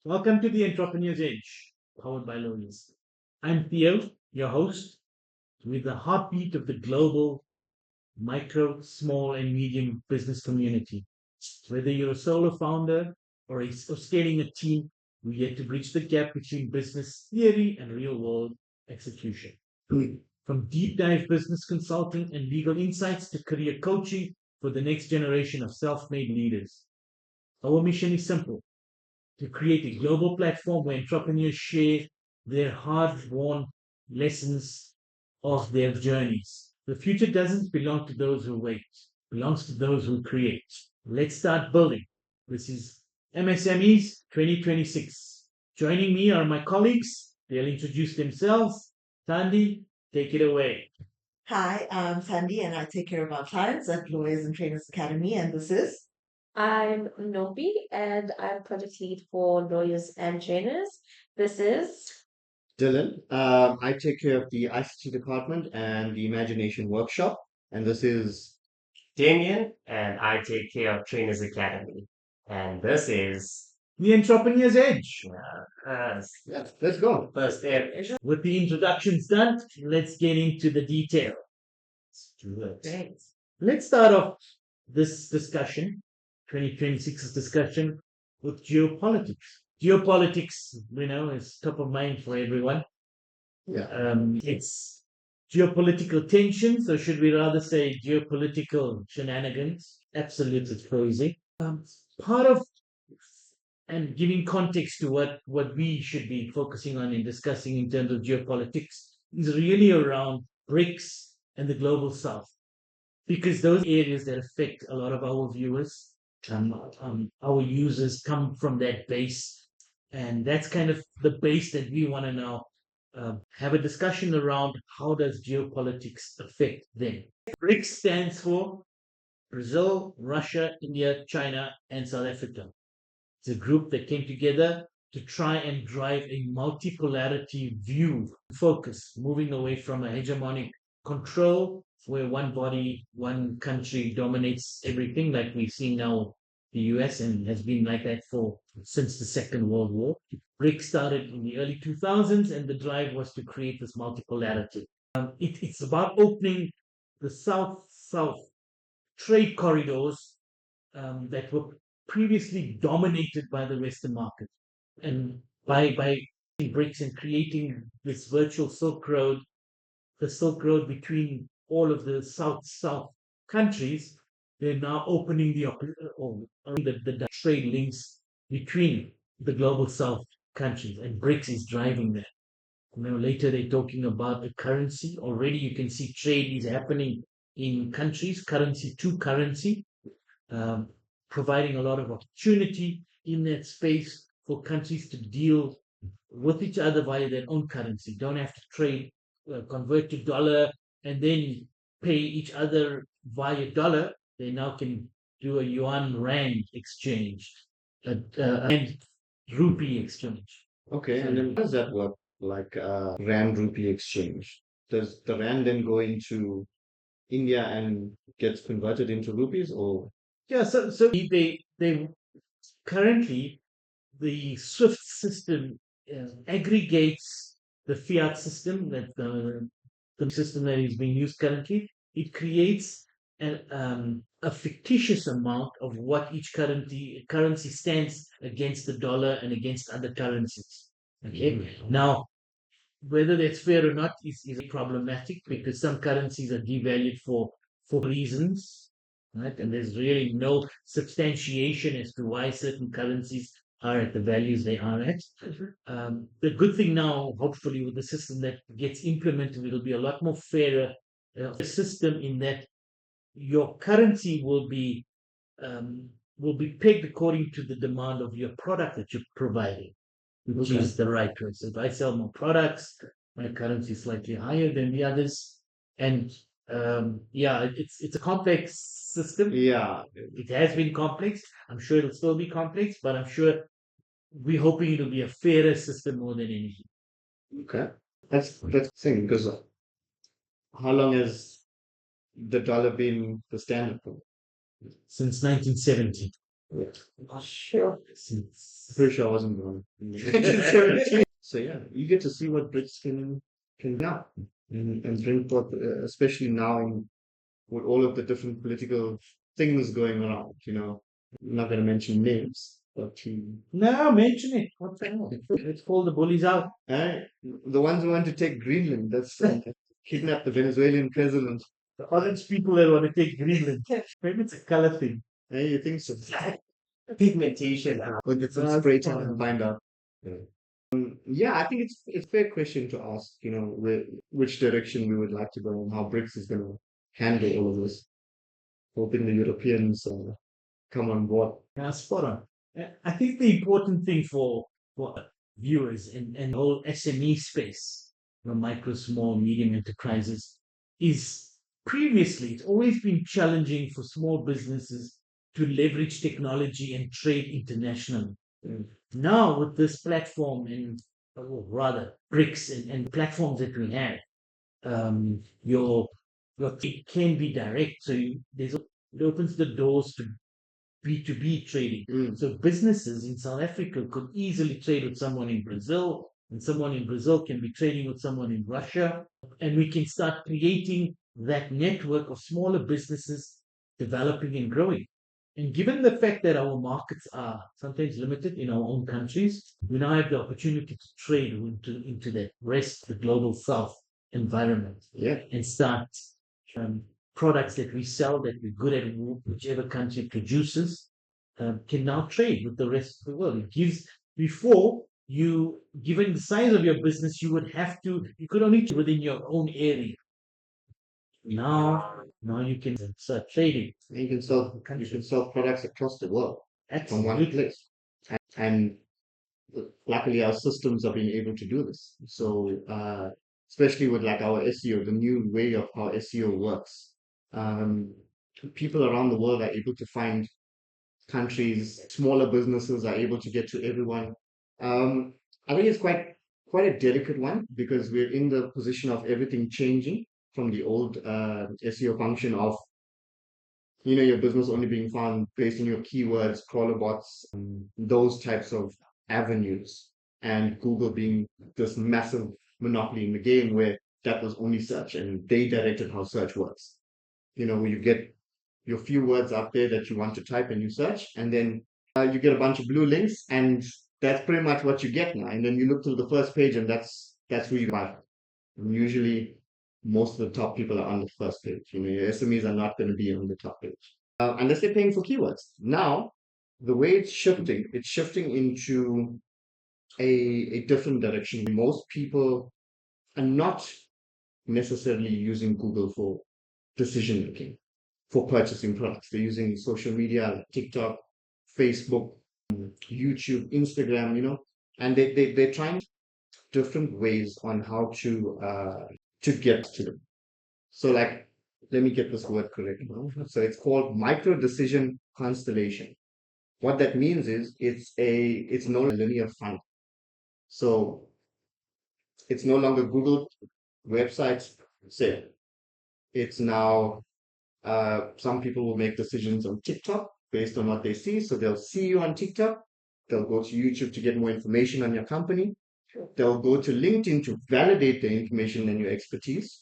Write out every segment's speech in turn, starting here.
Welcome to the Entrepreneur's Edge, powered by Lawyerz. I'm Theo, your host, with the heartbeat of the global micro, small, and medium business community. Whether you're a solo founder or scaling a team, we're here to bridge the gap between business theory and real world execution. From deep dive business consulting and legal insights to career coaching for the next generation of self made leaders. Our mission is simple: to create a global platform where entrepreneurs share their hard-won lessons of their journeys. The future doesn't belong to those who wait, it belongs to those who create. Let's start building. This is MSMEs 2026. Joining me are my colleagues. They'll introduce themselves. Tandy, take it away. Hi, I'm Sandy and I take care of our clients at Lawyers and Trainers Academy. And this is I'm Nobi and I'm project lead for Lawyers and Trainers. This is Dylan. I take care of the ICT department and the imagination workshop. And this is Damien, and I take care of Trainers Academy. And this is The Entrepreneur's Edge. yeah, let's go. first ever. With the introductions done, let's get into the detail. Let's do it. great. Let's start off this discussion, 2026's discussion, with geopolitics. Geopolitics, is top of mind for everyone. Yeah. It's geopolitical tensions, or should we rather say geopolitical shenanigans? Absolute, it's crazy. Part of and giving context to what we should be focusing on and discussing in terms of geopolitics is really around BRICS and the global south, because those areas that affect a lot of our viewers, our users come from that base, and that's kind of the base that we want to now have a discussion around. How does geopolitics affect them? BRICS stands for Brazil, Russia, India, China, and South Africa. It's a group that came together to try and drive a multipolarity view, focus, moving away from a hegemonic control where one body, one country dominates everything, like we see now the US, and has been like that for since the Second World War. BRICS started in the early 2000s, and the drive was to create this multipolarity. It's about opening the South-South trade corridors that were previously dominated by the Western market. And by BRICS and creating this virtual Silk Road, the Silk Road between all of the South countries, they're now opening the trade links between the global South countries, and BRICS is driving that. Later they're talking about a currency. Already you can see trade is happening in countries, currency to currency, providing a lot of opportunity in that space for countries to deal with each other via their own currency. Don't have to trade, convert to dollar, and then pay each other via dollar. They now can do a yuan rand exchange, and rupee exchange. Okay, and then how does that work? Like Rand rupee exchange. Does the Rand then go into India and gets converted into rupees, or Yeah, so they currently, the SWIFT system aggregates the fiat system, that the system that is being used currently. It creates a fictitious amount of what each currency stands against the dollar and against other currencies. Okay, now whether that's fair or not is problematic, because some currencies are devalued for reasons, right? And there's really no substantiation as to why certain currencies are at the values they are at. The good thing now, hopefully, with the system that gets implemented, it'll be a lot more fairer system, in that your currency will be pegged according to the demand of your product that you're providing, which Okay. is the right choice. If I sell more products, my currency is slightly higher than the others, and yeah, it's a complex system. yeah, It has been complex. I'm sure it'll still be complex, but I'm sure we're hoping it'll be a fairer system more than anything. okay. That's the thing, because how long has the dollar been the standard for? Since 1970. Sure. Pretty sure I wasn't born in 1917. So yeah, you get to see what BRICS can do now and bring forth, especially now with all of the different political things going around. I'm not going to mention names, but No, mention it. What the hell? Let's call the bullies out. the ones who want to take Greenland, that's kidnap the Venezuelan president. The orange people that want to take Greenland. Maybe it's a color thing. Hey, you think so? Pigmentation. We'll get some spray tan and find out. Yeah, I think it's a fair question to ask, which direction we would like to go and how BRICS is going to handle all of this. Hoping the Europeans come on board. Yeah, spot on. I think the important thing for viewers and the whole SME space, micro, small, medium enterprises, is previously it's always been challenging for small businesses to leverage technology and trade internationally. Now with this platform or rather BRICS and platforms that we have, your it can be direct. So it opens the doors to B2B trading. So businesses in South Africa could easily trade with someone in Brazil, and someone in Brazil can be trading with someone in Russia, and we can start creating that network of smaller businesses developing and growing. And given the fact that our markets are sometimes limited in our own countries, we now have the opportunity to trade into the rest, the global south environment, and start products that we sell that we're good at, whichever country produces, can now trade with the rest of the world. It gives, before you, given the size of your business, you could only trade within your own area. Now you can start trading. You can sell products across the world from one Absolutely. place. And luckily our systems are being able to do this. So especially with like our SEO, the new way of how SEO works. People around the world are able to find countries, smaller businesses are able to get to everyone. I think it's quite a delicate one because we're in the position of everything changing from the old SEO function of your business only being found based on your keywords, crawler bots, those types of avenues, and Google being this massive monopoly in the game where that was only search and they directed how search works. You get your few words up there that you want to type and you search, and then you get a bunch of blue links, and that's pretty much what you get now. And then you look through the first page, and that's who you buy. And usually, most of the top people are on the first page. Your SMEs are not going to be on the top page unless they're paying for keywords. Now, the way it's shifting into a different direction. Most people are not necessarily using Google for decision making, for purchasing products. They're using social media like TikTok, Facebook, YouTube, Instagram, and they're trying different ways on how to get to them. So like, let me get this word correct. So it's called micro decision constellation. What that means is it's no linear funnel. So it's no longer Google websites say. It's now some people will make decisions on TikTok based on what they see. So they'll see you on TikTok. They'll go to YouTube to get more information on your company. They'll go to LinkedIn to validate the information and your expertise.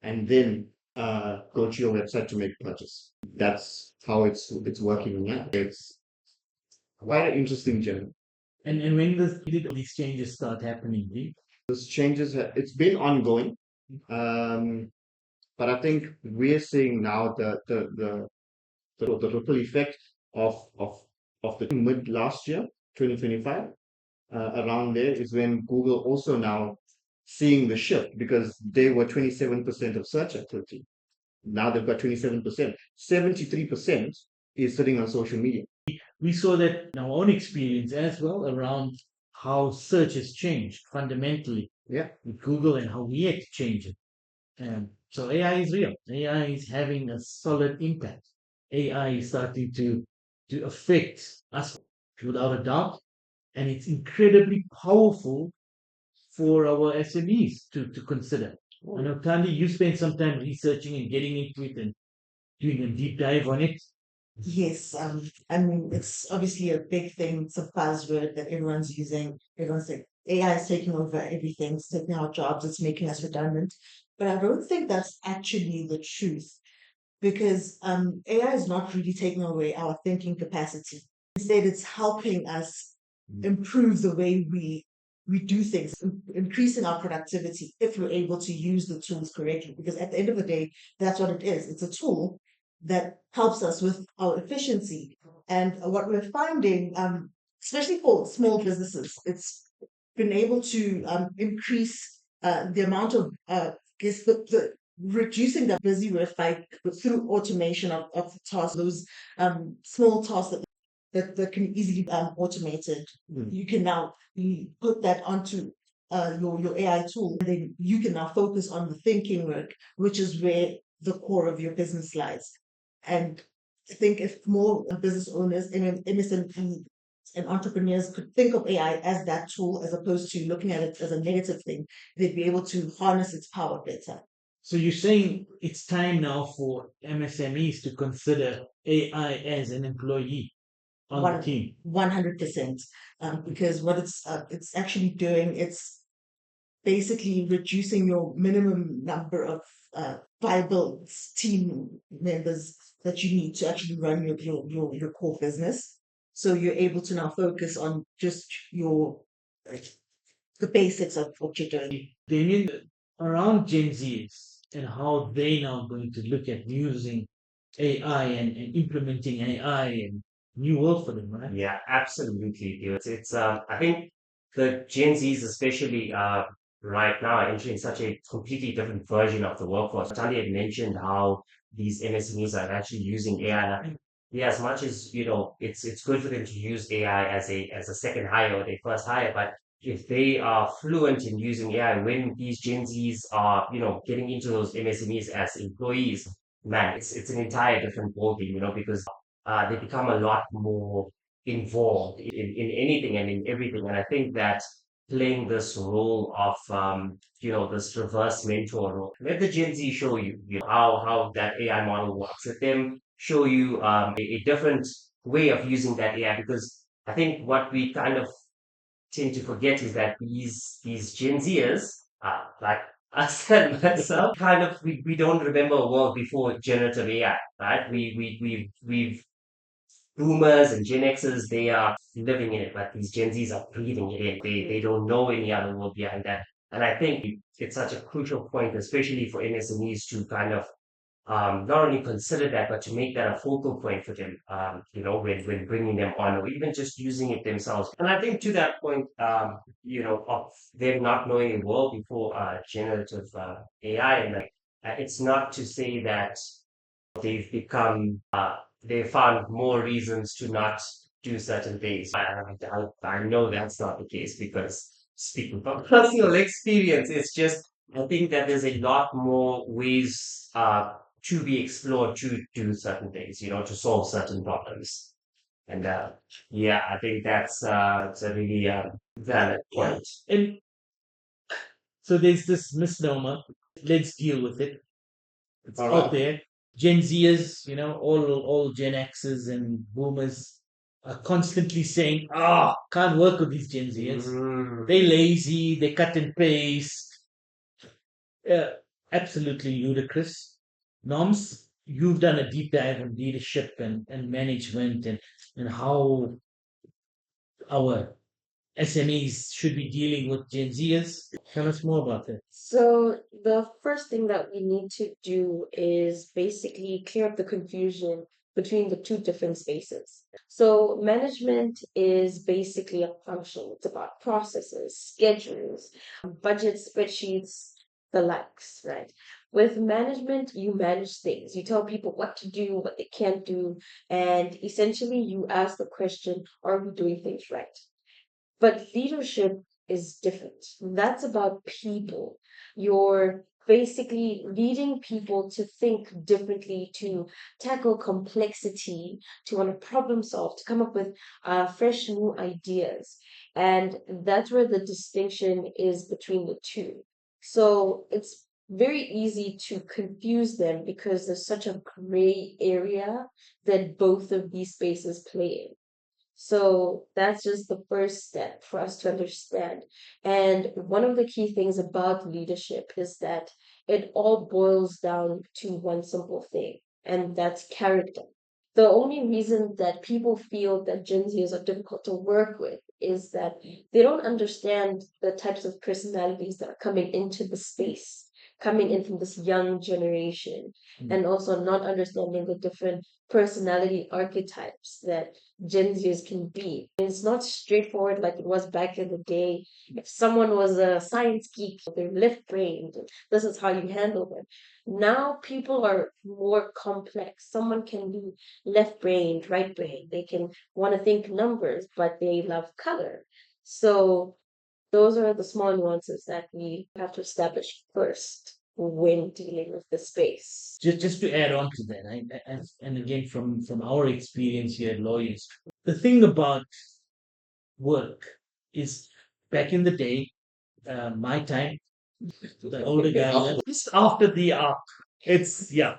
And then go to your website to make a purchase. That's how it's working now. It's quite an interesting journey. And when did these changes start happening? Those changes, it's been ongoing. But I think we're seeing now the ripple effect of the mid last year, 2025. Around there is when Google also now seeing the shift because they were 27% of search activity. Now they've got 27%. 73% is sitting on social media. We saw that in our own experience as well around how search has changed fundamentally with Google and how we had to change it. So AI is real. AI is having a solid impact. AI is starting to affect us without a doubt. And it's incredibly powerful for our SMEs to consider. I know, Tandy, you spent some time researching and getting into it and doing a deep dive on it. Yes, I mean, it's obviously a big thing. It's a buzzword that everyone's using. Everyone's like, AI is taking over everything. It's taking our jobs. It's making us redundant. But I don't think that's actually the truth because AI is not really taking away our thinking capacity. Instead, it's helping us improve the way we do things, increasing our productivity if we're able to use the tools correctly. Because at the end of the day, that's what it is. It's a tool that helps us with our efficiency. And what we're finding, especially for small businesses, it's been able to increase the amount of guess the reducing the busy work by through automation of tasks, those small tasks that can easily automated. Mm. You can now put that onto your AI tool, and then you can now focus on the thinking work, which is where the core of your business lies. And I think if more business owners and MSMEs and entrepreneurs could think of AI as that tool as opposed to looking at it as a negative thing, they'd be able to harness its power better. So you're saying it's time now for MSMEs to consider AI as an employee on the One team. 100%, because what it's actually doing, it's basically reducing your minimum number of viable team members that you need to actually run your core business. So you're able to now focus on just your like, the basics of what you're doing. Damien, around Gen Zs and how they now going to look at using AI and implementing AI and new world for them, right? Yeah, absolutely. Theo. I think the Gen Zs, especially right now, are entering such a completely different version of the workforce. Tali had mentioned how these MSMEs are actually using AI. And I think, yeah, as much as it's good for them to use AI as a second hire or their first hire, but if they are fluent in using AI, when these Gen Zs are getting into those MSMEs as employees, man, it's an entire different ballgame, because they become a lot more involved in anything and in everything. And I think that playing this role of, this reverse mentor role, let the Gen Z show you, how that AI model works. Let them show you a different way of using that AI, because I think what we kind of tend to forget is that these Gen Zers, like us and myself, kind of we don't remember a world before generative AI, right? We've boomers and Gen Xers, they are living in it, but these Gen Zs are breathing it in. They don't know any other world behind that. And I think it's such a crucial point, especially for MSMEs, to kind of not only consider that, but to make that a focal point for them, when bringing them on, or even just using it themselves. And I think to that point, of them not knowing the world before generative AI, and it's not to say that they've become, they found more reasons to not do certain things. I know that's not the case, because speaking from personal experience, it's just, I think that there's a lot more ways to be explored to do certain things, to solve certain problems. And yeah, I think that's a really valid Yeah. point. And so there's this misnomer. Let's deal with it. It's All out right. there. Gen Zers, all Gen Xers and boomers are constantly saying, can't work with these Gen Zers. Mm. They lazy, they cut and paste. Uh, Absolutely ludicrous. Norms, you've done a deep dive on leadership and management and how our SMEs should be dealing with Gen Zers. Tell us more about that. So the first thing that we need to do is basically clear up the confusion between the two different spaces. So management is basically a function. It's about processes, schedules, budget spreadsheets, the likes, right? With management, you manage things. You tell people what to do, what they can't do, and essentially you ask the question, are we doing things right? But leadership is different. That's about people. You're basically leading people to think differently, to tackle complexity, to want to problem solve, to come up with fresh new ideas. And that's where the distinction is between the two. So it's very easy to confuse them because there's such a gray area that both of these spaces play in. So that's just the first step for us to understand. And one of the key things about leadership is that it all boils down to one simple thing, and that's character. The only reason that people feel that Gen Zers are difficult to work with is that they don't understand the types of personalities that are coming into the space, coming in from this young generation, and also not understanding the different personality archetypes that Gen Zers can be. It's not straightforward like it was back in the day. If someone was a science geek, they're left brained, this is how you handle them. Now people are more complex. Someone can be left brained, right brained. They can want to think numbers, but they love color. So those are the small nuances that we have to establish first when dealing with the space. Just to add on to that, and again from our experience here at Lawyerz, the thing about work is back in the day, my time, the older guy, just after the it's yeah,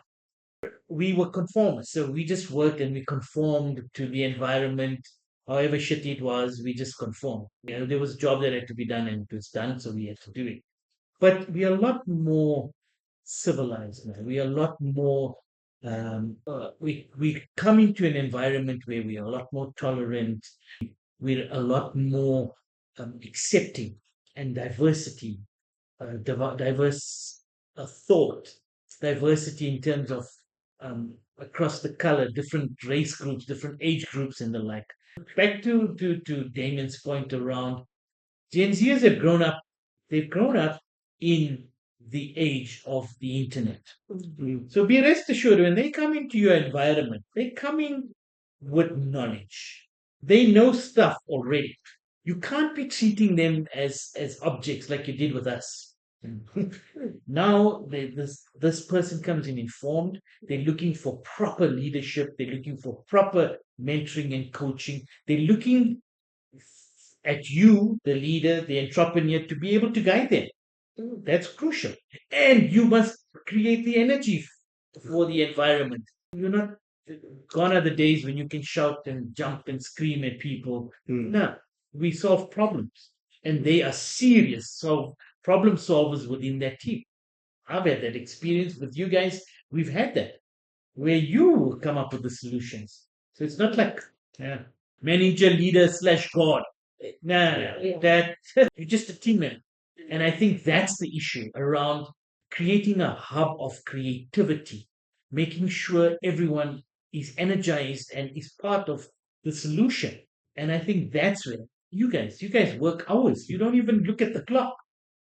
we were conformists, so we just worked and we conformed to the environment. However shitty it was, we just conformed. You know, there was a job that had to be done and it was done, so we had to do it. But we are a lot more civilized now. We are a lot more. We come into an environment where we are a lot more tolerant. We're a lot more accepting and diversity, diverse thought, diversity in terms of across the color, different race groups, different age groups, and the like. Back to Damien's point around Gen Zers have grown up. They've grown up in the age of the internet. So be rest assured, when they come into your environment, they come in with knowledge. They know stuff already. You can't be treating them as objects like you did with us. Now this person comes in informed. They're looking for proper leadership. They're looking for proper mentoring and coaching. They're looking at you, the leader, the entrepreneur, to be able to guide them. That's crucial. And you must create the energy for the environment. You're not gone are the days when you can shout and jump and scream at people. No, we solve problems. And they are serious problem solvers within that team. I've had that experience with you guys. We've had that where you come up with the solutions. So it's not like manager, leader / God. No, that you're just a team man. And I think that's the issue around creating a hub of creativity, making sure everyone is energized and is part of the solution. And I think that's where you guys work hours. You don't even look at the clock.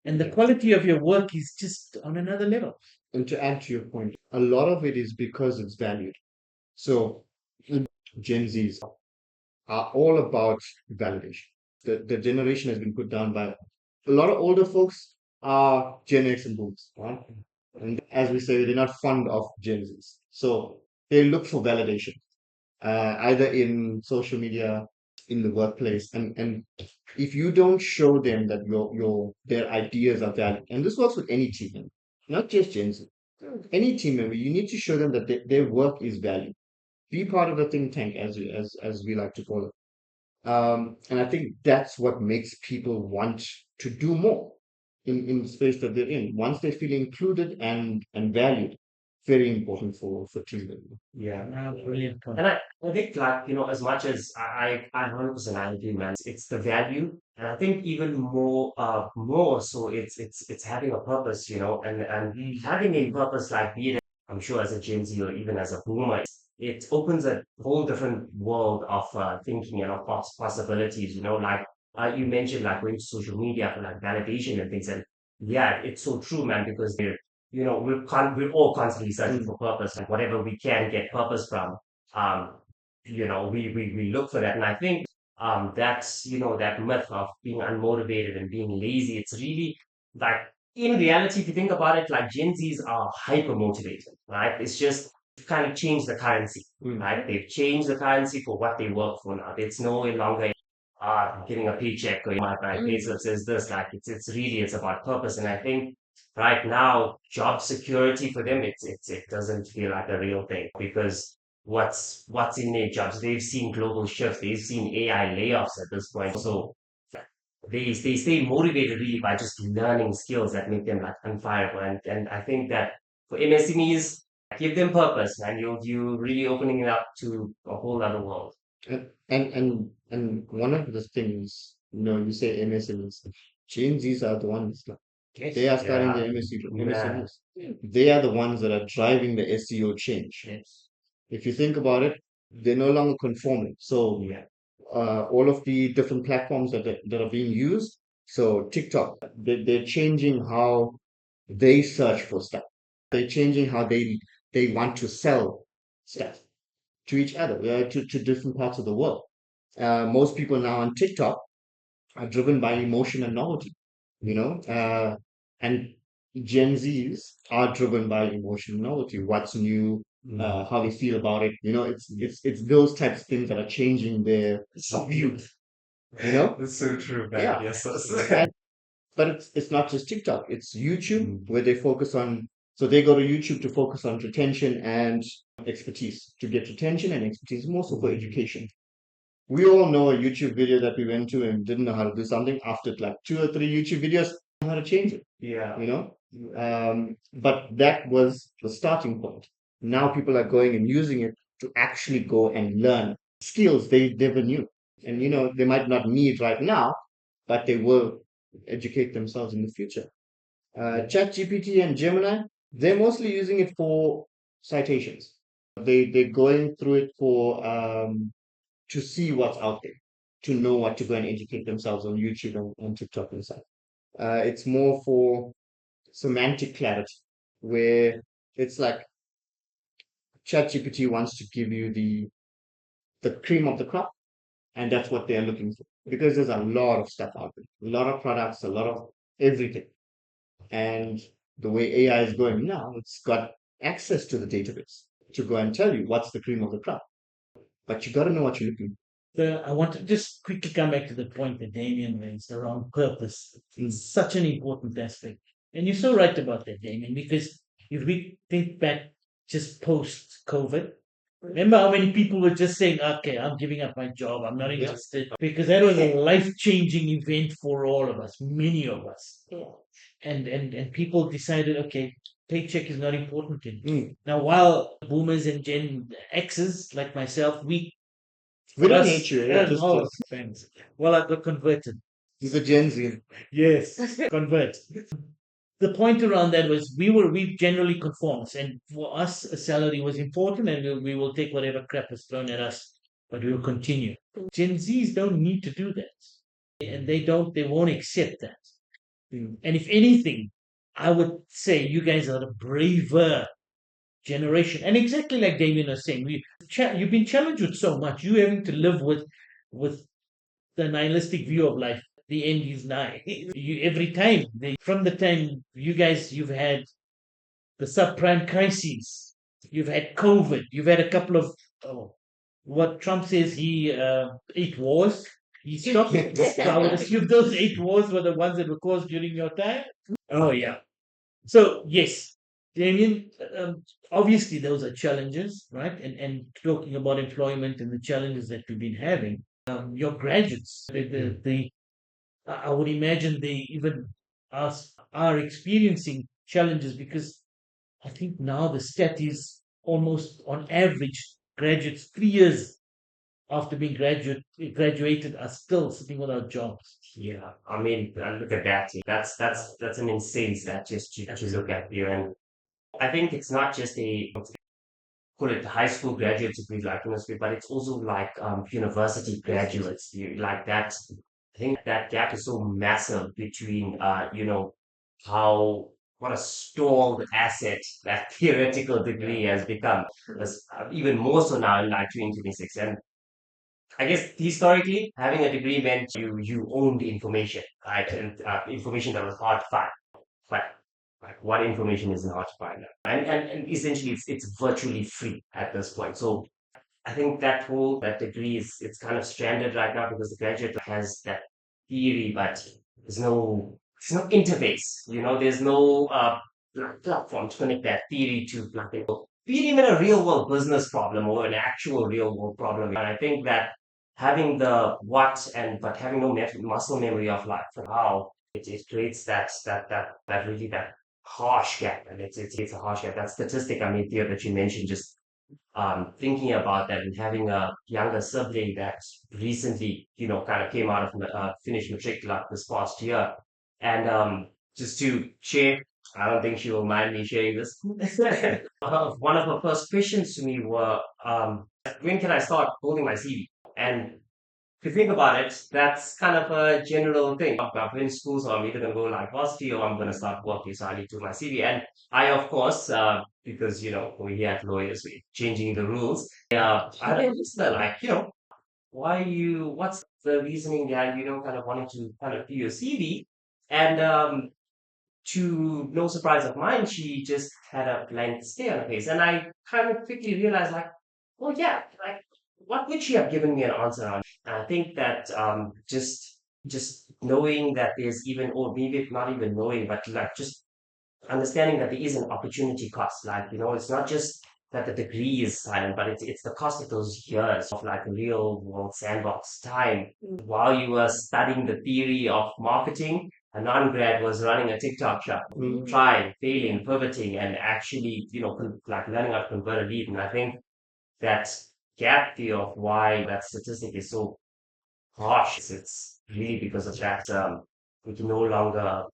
And the quality of your work is just on another level. And to add to your point, a lot of it is because it's valued. So Gen Zs are all about validation. The generation has been put down by a lot of older folks are Gen X and Boomers, right? And as we say, they're not fond of Gen Zs. So they look for validation, either in social media, in the workplace. And if you don't show them that their ideas are valid, and this works with any team member, not just Gen Z, any team member, you need to show them that their work is valued. Be part of the think tank, as we like to call it. And I think that's what makes people want to do more in the space that they're in. Once they feel included and valued, very important for team building. Yeah. Brilliant point. And I think, like, as much as I 100% agree, man, it's the value. And I think even more so it's having a purpose, and having a purpose, like, be it, I'm sure, as a Gen Z or even as a boomer, it opens a whole different world of thinking and of possibilities, like you mentioned, like going to social media for like validation and things. And yeah, it's so true, man, because we're all constantly searching for purpose, and whatever we can get purpose from, we look for that. And I think that's that myth of being unmotivated and being lazy. It's really like, in reality, if you think about it, like, Gen Zs are hyper motivated, right? It's just kind of changed the currency, right? They've changed the currency for what they work for now. It's no longer getting a paycheck or my pay slip says this. Like, it's about purpose. And I think right now, job security for them, it doesn't feel like a real thing because what's in their jobs? They've seen global shifts, they've seen AI layoffs at this point. So they stay motivated really by just learning skills that make them like unfireable. And I think that for MSMEs, give them purpose, man. You really opening it up to a whole other world. And one of the things, you say MSMEs, Gen Zs are the ones like, they are starting the Yeah. MSMEs. They are the ones that are driving the SEO change. Yes. If you think about it, they're no longer conforming. So Yeah. all of the different platforms that are being used, so TikTok, they're changing how they search for stuff. They're changing how they want to sell stuff to each other, to different parts of the world. Most people now on TikTok are driven by emotion and novelty, and Gen Zs are driven by emotion and novelty. What's new, how they feel about it. It's those types of things that are changing their view. That's so true, man. Yeah. Yes. But it's not just TikTok. It's YouTube where they focus on. So they go to YouTube to focus on retention and expertise, to get retention and expertise, mostly for education. We all know a YouTube video that we went to and didn't know how to do something. After like 2 or 3 YouTube videos, how to change it. Yeah. But that was the starting point. Now people are going and using it to actually go and learn skills they never knew. And they might not need right now, but they will educate themselves in the future. ChatGPT and Gemini, they're mostly using it for citations. They're going through it for to see what's out there, to know what to go and educate themselves on YouTube and TikTok and stuff. It's more for semantic clarity, where it's like ChatGPT wants to give you the cream of the crop, and that's what they're looking for. Because there's a lot of stuff out there, a lot of products, a lot of everything. And the way AI is going now, it's got access to the database to go and tell you what's the cream of the crop. But you got to know what you're looking I want to just quickly come back to the point that Damien raised around purpose. It's such an important aspect. And you're so right about that, Damien, because if we think back just post COVID, remember how many people were just saying, okay, I'm giving up my job, I'm not interested, because that was a life changing event for all of us, many of us. Yeah. And people decided, okay, paycheck is not important anymore. for. Now, while boomers and Gen X's like myself, We for don't us, hate you. Yeah, thanks. Well, I got converted. he's a Gen Z. Yes, convert. The point around that was we generally conformed, and for us, a salary was important, and we will take whatever crap is thrown at us, but we will continue. Gen Zs don't need to do that, and they won't accept that. And if anything, I would say you guys are the braver generation. And exactly like Damien was saying, you've been challenged with so much. You having to live with the nihilistic view of life. The end is nigh. You every time from the time you've had the subprime crises, you've had COVID, you've had a couple of what Trump says 8 wars. He stopped. So I would assume those 8 wars were the ones that were caused during your time. Oh yeah. So yes, Damien, obviously those are challenges, right? And talking about employment and the challenges that we've been having, your graduates, I would imagine they even are experiencing challenges because I think now the stat is almost on average graduates 3 years after being graduated are still sitting without jobs. Yeah, I mean, look at that. That's an insane stat just to look at here. And I think it's not just call it high school graduate degree like industry, but it's also like university graduates. Like that. I think that gap is so massive between how what a stalled asset that theoretical degree has become. Even more so now in like 2026. And I guess historically, having a degree meant you owned information, right? And information that was hard to find. But like, what information is hard to find now? And essentially, it's virtually free at this point. So I think that degree it's kind of stranded right now because the graduate has that theory, but there's no there's no interface, there's no platform to connect that theory to be it even a real world business problem or an actual real world problem. And I think that having the what and but having no muscle memory of like for how it creates that really that harsh gap. And it's a harsh gap. That statistic, I mean, Theo, that you mentioned, just thinking about that and having a younger sibling that recently, kind of came out of finished matric like this past year. And just to share, I don't think she will mind me sharing this. One of her first questions to me were, when can I start building my CV? And if you think about it, that's kind of a general thing. I'm in school, so I'm either going to go like varsity or I'm going to start working. So I need to do my CV. And I, of course, because, we're here at Lawyers, we're changing the rules. I had a listener like, what's the reasoning behind, kind of wanting to kind of do your CV? And to no surprise of mine, she just had a blank stare on her face. And I kind of quickly realized, like, well, yeah, like, what would she have given me an answer on? And I think that just knowing that there's even, or maybe not even knowing, but like just understanding that there is an opportunity cost. Like, it's not just that the degree is silent, but it's the cost of those years of like real world sandbox time. While you were studying the theory of marketing, a non-grad was running a TikTok shop, trying, failing, pivoting, and actually, like learning how to convert a lead. And I think that gap there of why that statistic is so harsh, it's really because of that. We can no longer,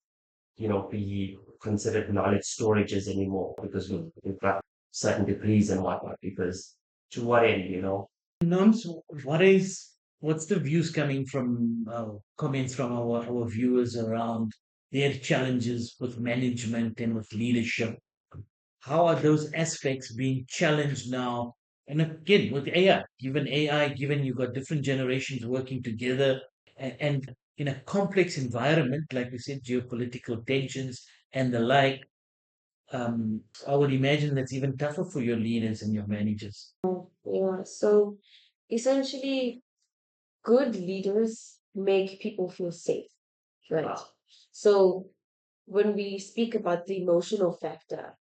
be considered knowledge storages anymore because we've got certain degrees and whatnot. Because to what end, Norms, what's the views coming from comments from our viewers around their challenges with management and with leadership? How are those aspects being challenged now? And again, with AI, given you've got different generations working together and in a complex environment, like we said, geopolitical tensions and the like, I would imagine that's even tougher for your leaders and your managers. Yeah, so essentially, good leaders make people feel safe, right? So when we speak about the emotional factor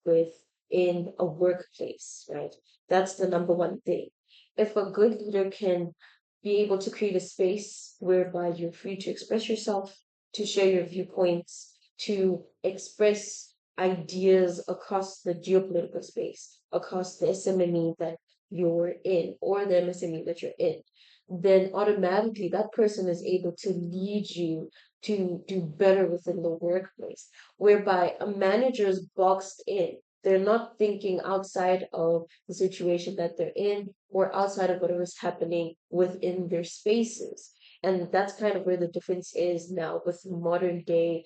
within a workplace, right? That's the number one thing. If a good leader can be able to create a space whereby you're free to express yourself, to share your viewpoints, to express ideas across the geopolitical space, across the SMME that you're in, or the MSME that you're in, then automatically that person is able to lead you to do better within the workplace, whereby a manager is boxed in. They're not thinking outside of the situation that they're in or outside of whatever is happening within their spaces. And that's kind of where the difference is now with modern day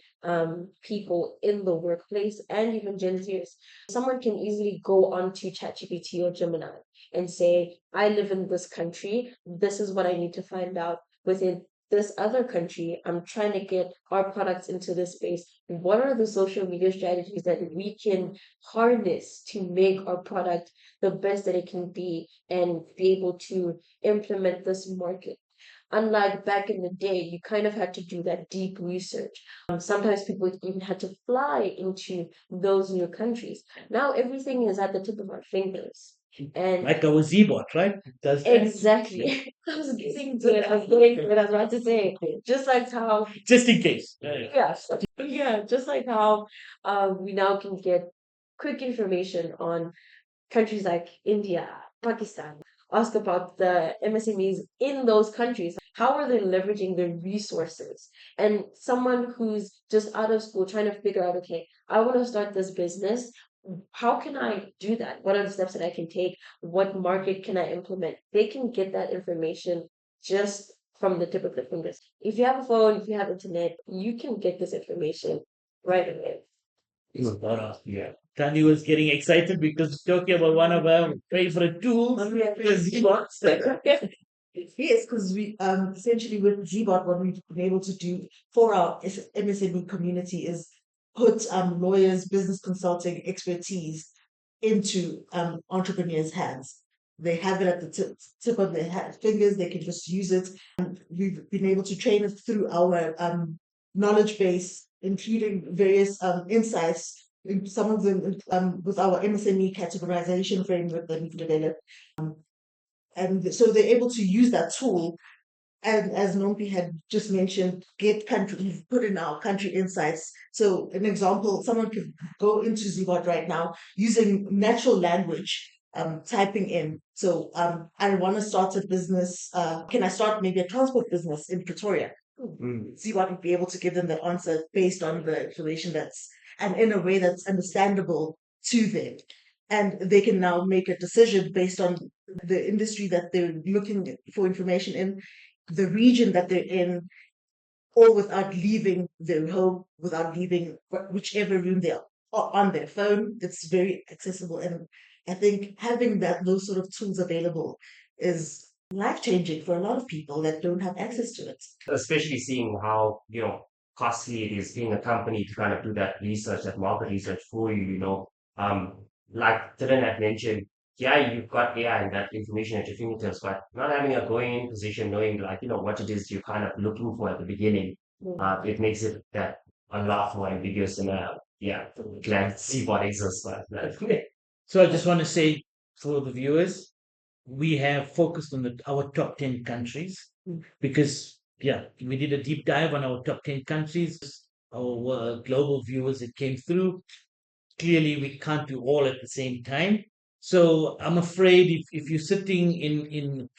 people in the workplace and even Gen Zers. Someone can easily go onto ChatGPT or Gemini and say, I live in this country. This is what I need to find out within this other country. I'm trying to get our products into this space. What are the social media strategies that we can harness to make our product the best that it can be and be able to implement this market? Unlike back in the day, you kind of had to do that deep research. Sometimes people even had to fly into those new countries. Now everything is at the tip of our fingers. And Like our Z-bot, right? Does that. exactly. I was getting to it. I was going to it. I was about to say, just like how, Just in case. yeah, yeah, just like how we now can get quick information on countries like India, Pakistan, ask about the MSMEs in those countries. How are they leveraging their resources? And someone who's just out of school trying to figure out, okay, I want to start this business. How can I do that? What are the steps that I can take? What market can I implement? They can get that information just from the tip of their fingers. If you have a phone, if you have internet, you can get this information right away. Yeah. Tani was getting excited because talking about one of our favorite tools, the Z-bot. Yes, because we essentially with Gbot, what we've been able to do for our MSME community is put lawyers, business consulting expertise into entrepreneurs' hands. They have it at the tip of their fingers. They can just use it. And we've been able to train it through our knowledge base including various insights, some of them with our MSME categorization framework that we've developed. And so they're able to use that tool. And as Nompi had just mentioned, we've put in our country insights. So an example, someone could go into Zbot right now using natural language, typing in. So I want to start a business. Can I start maybe a transport business in Pretoria? Zbot would be able to give them the answer based on the information and in a way that's understandable to them. And they can now make a decision based on the industry that they're looking for information in, the region that they're in, all without leaving their home, without leaving whichever room they're on their phone. It's very accessible. And I think having those sort of tools available is life changing for a lot of people that don't have access to it. Especially seeing how, costly it is being a company to kind of do that research, that market research for you. Like Dylan had mentioned, yeah, you've got AI and that information at your fingertips, but not having a going in position, knowing like, what it is you're kind of looking for at the beginning, it makes it that a lot more ambiguous and glad to see what exists. So I just want to say for the viewers, we have focused on our top 10 countries because, we did a deep dive on our top 10 countries. Our global viewers that came through, clearly we can't do all at the same time. So I'm afraid if you're sitting in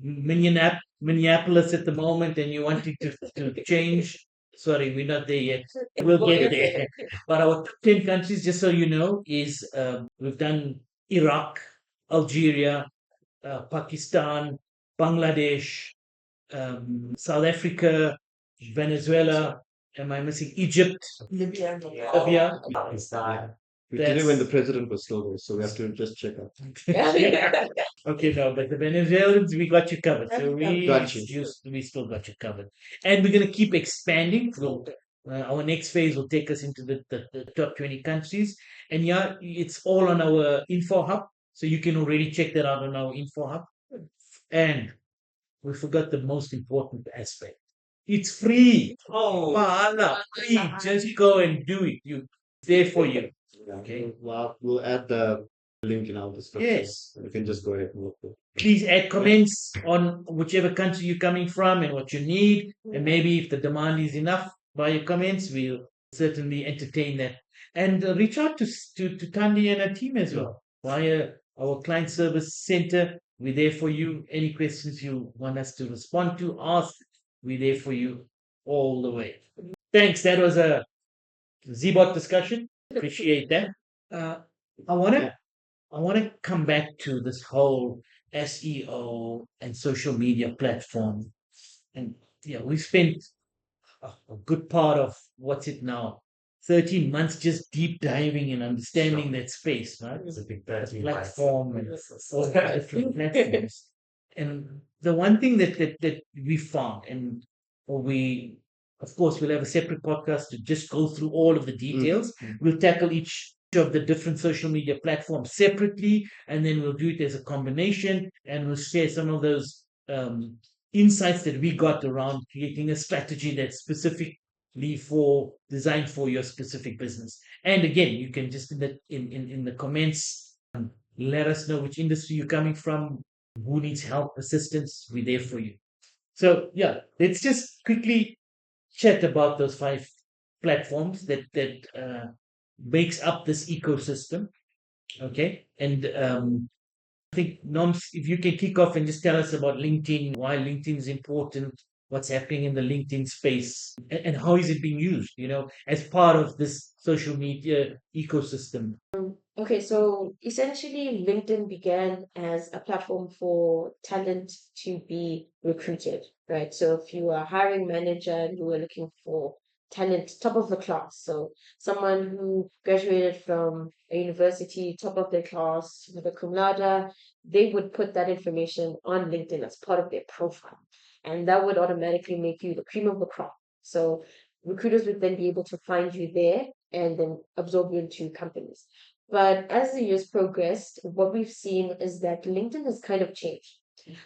Minneapolis at the moment and you wanting to change, sorry, we're not there yet. We'll get there. But our top 10 countries, just so you know, is we've done Iraq, Algeria, Pakistan, Bangladesh, South Africa, Venezuela. Am I missing Egypt? Libya. Libya. We did it when the president was still there, so we have to just check out. Okay, no, but the Venezuelans, we got you covered. So we still got you covered. And we're going to keep expanding. So our next phase will take us into the top 20 countries. And it's all on our info hub. So you can already check that out on our info hub. And we forgot the most important aspect. It's free. Free. Just go and do it. It's there for you. Okay. Well, we'll add the link in our description. Yes. You can just go ahead and look for it. Please add comments on whichever country you're coming from and what you need. And maybe if the demand is enough by your comments, we'll certainly entertain that. And reach out to Tandy and her team as well via our client service center. We're there for you. Any questions you want us to respond to, ask. We're there for you all the way. Thanks. That was a Zbot discussion. Appreciate that. I want to come back to this whole SEO and social media platform. And we spent a good part of 13 months just deep diving and understanding that space, right? It's a big Platform and all the different platforms. And the one thing that we found, and of course, we'll have a separate podcast to just go through all of the details. We'll tackle each of the different social media platforms separately, and then we'll do it as a combination, and we'll share some of those insights that we got around creating a strategy that's specifically designed for your specific business. And again, you can just in the comments let us know which industry you're coming from, who needs help, assistance. We're there for you. So let's just quickly chat about those 5 platforms that makes up this ecosystem. Okay. And I think, Noms, if you can kick off and just tell us about LinkedIn, why LinkedIn is important, what's happening in the LinkedIn space, and how is it being used, as part of this social media ecosystem. Okay, so essentially, LinkedIn began as a platform for talent to be recruited, right? So if you are a hiring manager and you were looking for talent, top of the class, so someone who graduated from a university, top of their class, with a cum laude, they would put that information on LinkedIn as part of their profile. And that would automatically make you the cream of the crop. So recruiters would then be able to find you there and then absorb you into companies. But as the years progressed, what we've seen is that LinkedIn has kind of changed.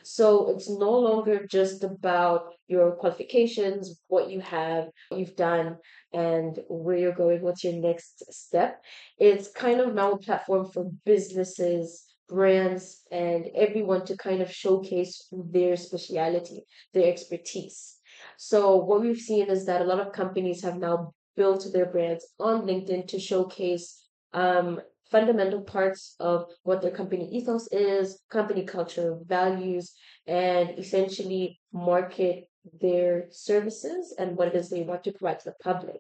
So it's no longer just about your qualifications, what you've done. and where you're going, what's your next step. It's kind of now a platform for businesses, brands, and everyone to kind of showcase their speciality, their expertise. So what we've seen is that a lot of companies have now built their brands on LinkedIn to showcase fundamental parts of what their company ethos is, company culture, values, and essentially market their services and what it is they want to provide to the public.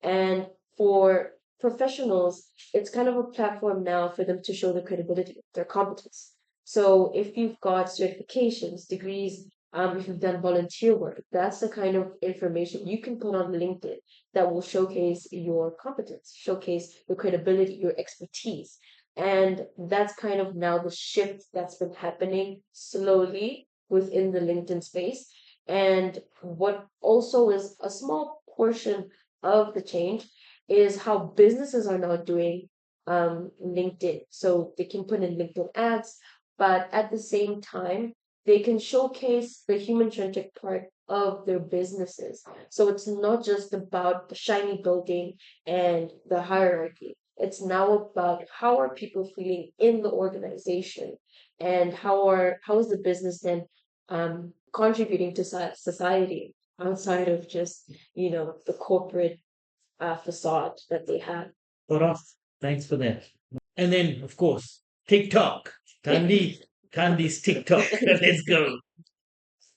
And for professionals, it's kind of a platform now for them to show their credibility, their competence. So if you've got certifications, degrees, if you've done volunteer work, that's the kind of information you can put on LinkedIn that will showcase your competence, showcase your credibility, your expertise. And that's kind of now the shift that's been happening slowly within the LinkedIn space. And what also is a small portion of the change is how businesses are now doing LinkedIn. So they can put in LinkedIn ads, but at the same time, they can showcase the human centric part of their businesses. So it's not just about the shiny building and the hierarchy. It's now about how are people feeling in the organization and how is the business then contributing to society outside of just, the corporate facade that they have. Got off. Thanks for that. And then, of course, TikTok. Candy's TikTok. Let's go.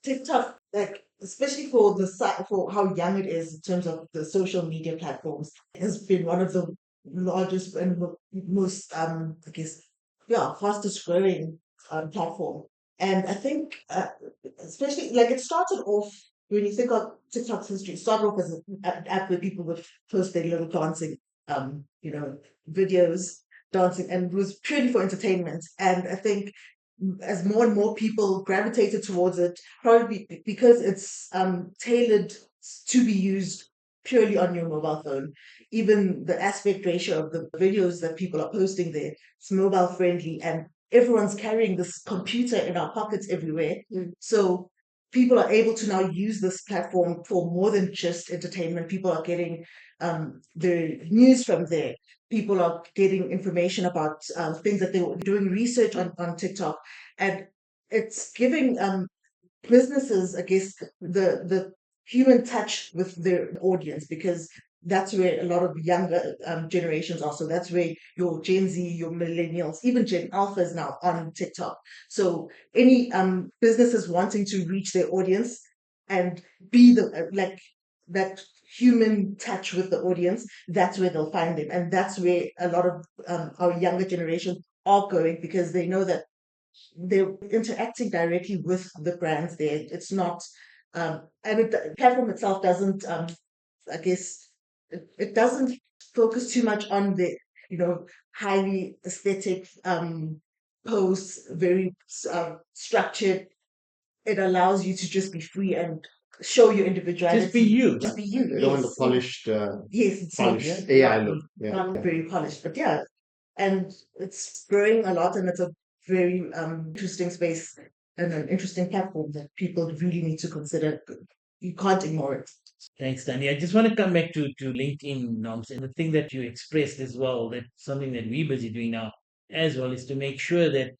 TikTok, like especially for the for how young it is in terms of the social media platforms, has been one of the largest and most I guess fastest growing platform. And I think especially like it started off when you think of TikTok's history, it started off as an app where people would post their little dancing videos, dancing, and it was purely for entertainment. And I think as more and more people gravitated towards it, probably because it's tailored to be used purely on your mobile phone. Even the aspect ratio of the videos that people are posting there, it's mobile friendly, and everyone's carrying this computer in our pockets everywhere. So people are able to now use this platform for more than just entertainment. People are getting their news from there. People are getting information about things that they were doing research on TikTok, and it's giving businesses, I guess, the human touch with their audience, because that's where a lot of younger generations are. So that's where your Gen Z, your millennials, even Gen Alpha is now on TikTok. So any businesses wanting to reach their audience and be the like that human touch with the audience, that's where they'll find them, and that's where a lot of our younger generation are going, because they know that they're interacting directly with the brands there. It's not, the platform itself doesn't, I guess, it doesn't focus too much on the, highly aesthetic posts, very structured. It allows you to just be free and show your individuality. Just be you. Just be you. They don't want the Yes. polished, Yes, it's not, polished AI look. Yeah. not very polished, but yeah, and it's growing a lot, and it's a very interesting space and an interesting platform that people really need to consider. You can't ignore it. Thanks, Danny. I just want to come back to LinkedIn norms, and the thing that you expressed as well, that something that we're busy doing now as well, is to make sure that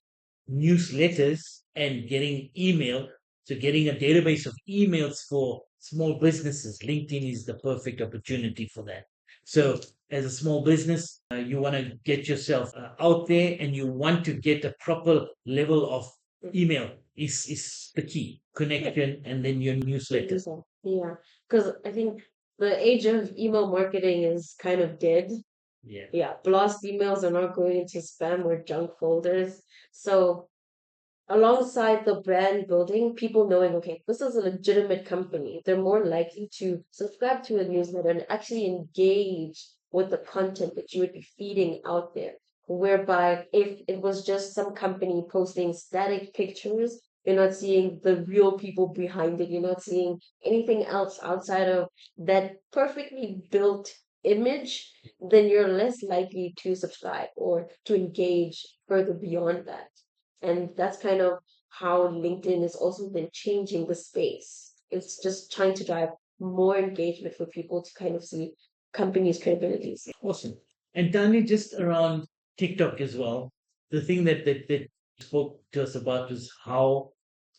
newsletters and getting email, so getting a database of emails for small businesses, LinkedIn is the perfect opportunity for that. So as a small business, you want to get yourself out there, and you want to get a proper level of email is the key connection, and then your newsletter. Yeah, because I think the age of email marketing is kind of dead. Yeah. Yeah, blast emails are not going into spam or junk folders. So alongside the brand building, people knowing, okay, this is a legitimate company, they're more likely to subscribe to a newsletter and actually engage with the content that you would be feeding out there. Whereby, if it was just some company posting static pictures, you're not seeing the real people behind it, you're not seeing anything else outside of that perfectly built image, then you're less likely to subscribe or to engage further beyond that. And that's kind of how LinkedIn is also then changing the space. It's just trying to drive more engagement for people to kind of see companies' credibilities. Awesome. And Tanya, just around TikTok as well, the thing that you spoke to us about was how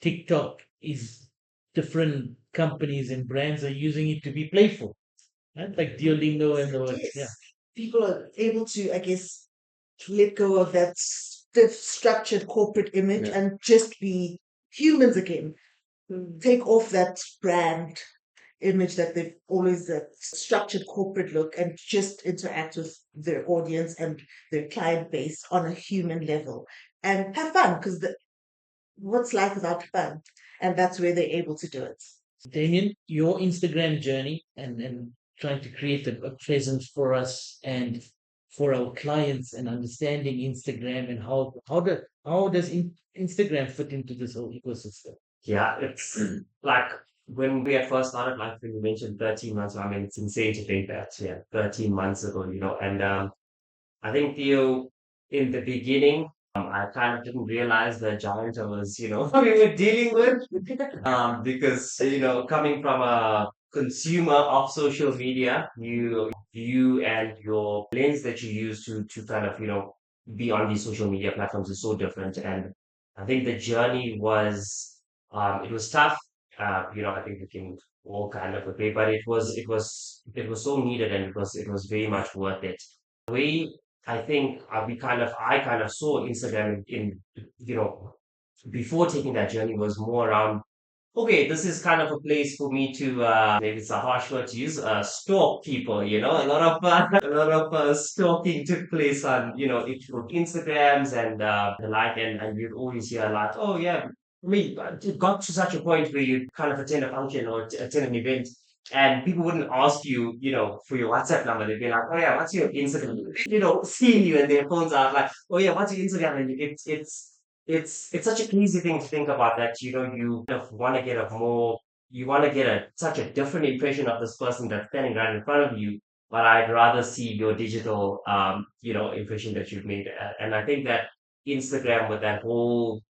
TikTok is different companies and brands are using it to be playful, right? Like Duolingo and the works. Yeah. Yes. People are able to, I guess, let go of that stiff, structured corporate image Yeah. and just be humans again. Mm. Take off that brand image that they've always that structured corporate look and just interact with their audience and their client base on a human level and have fun because what's life without fun? And that's where they're able to do it. Damien, your Instagram journey and trying to create a presence for us and for our clients and understanding Instagram and how does Instagram fit into this whole ecosystem? Yeah, it's like when we had first started, like when you mentioned 13 months, I mean, it's insane to think that, yeah, 13 months ago, and I think Theo, in the beginning, I kind of didn't realize the giant I was, we were dealing with. Because, coming from a consumer of social media, you and your lens that you use to kind of, be on these social media platforms is so different. And I think the journey it was tough. I think we can all kind of agree, but it was so needed and it was very much worth it. We I think I kind of saw Instagram you know before taking that journey was more around, okay, this is kind of a place for me to maybe it's a harsh word to use, stalk people. A lot of stalking took place on Instagrams and the like, and you'd always hear a lot. Oh yeah, I mean, it got to such a point where you kind of attend a function or attend an event. And people wouldn't ask you, for your WhatsApp number. They'd be like, "Oh yeah, what's your Instagram?" Seeing you and their phones out, like, "Oh yeah, what's your Instagram?" And it's such a crazy thing to think about that you kind of want to get such a different impression of this person that's standing right in front of you, but I'd rather see your digital impression that you've made. And I think that Instagram, with that whole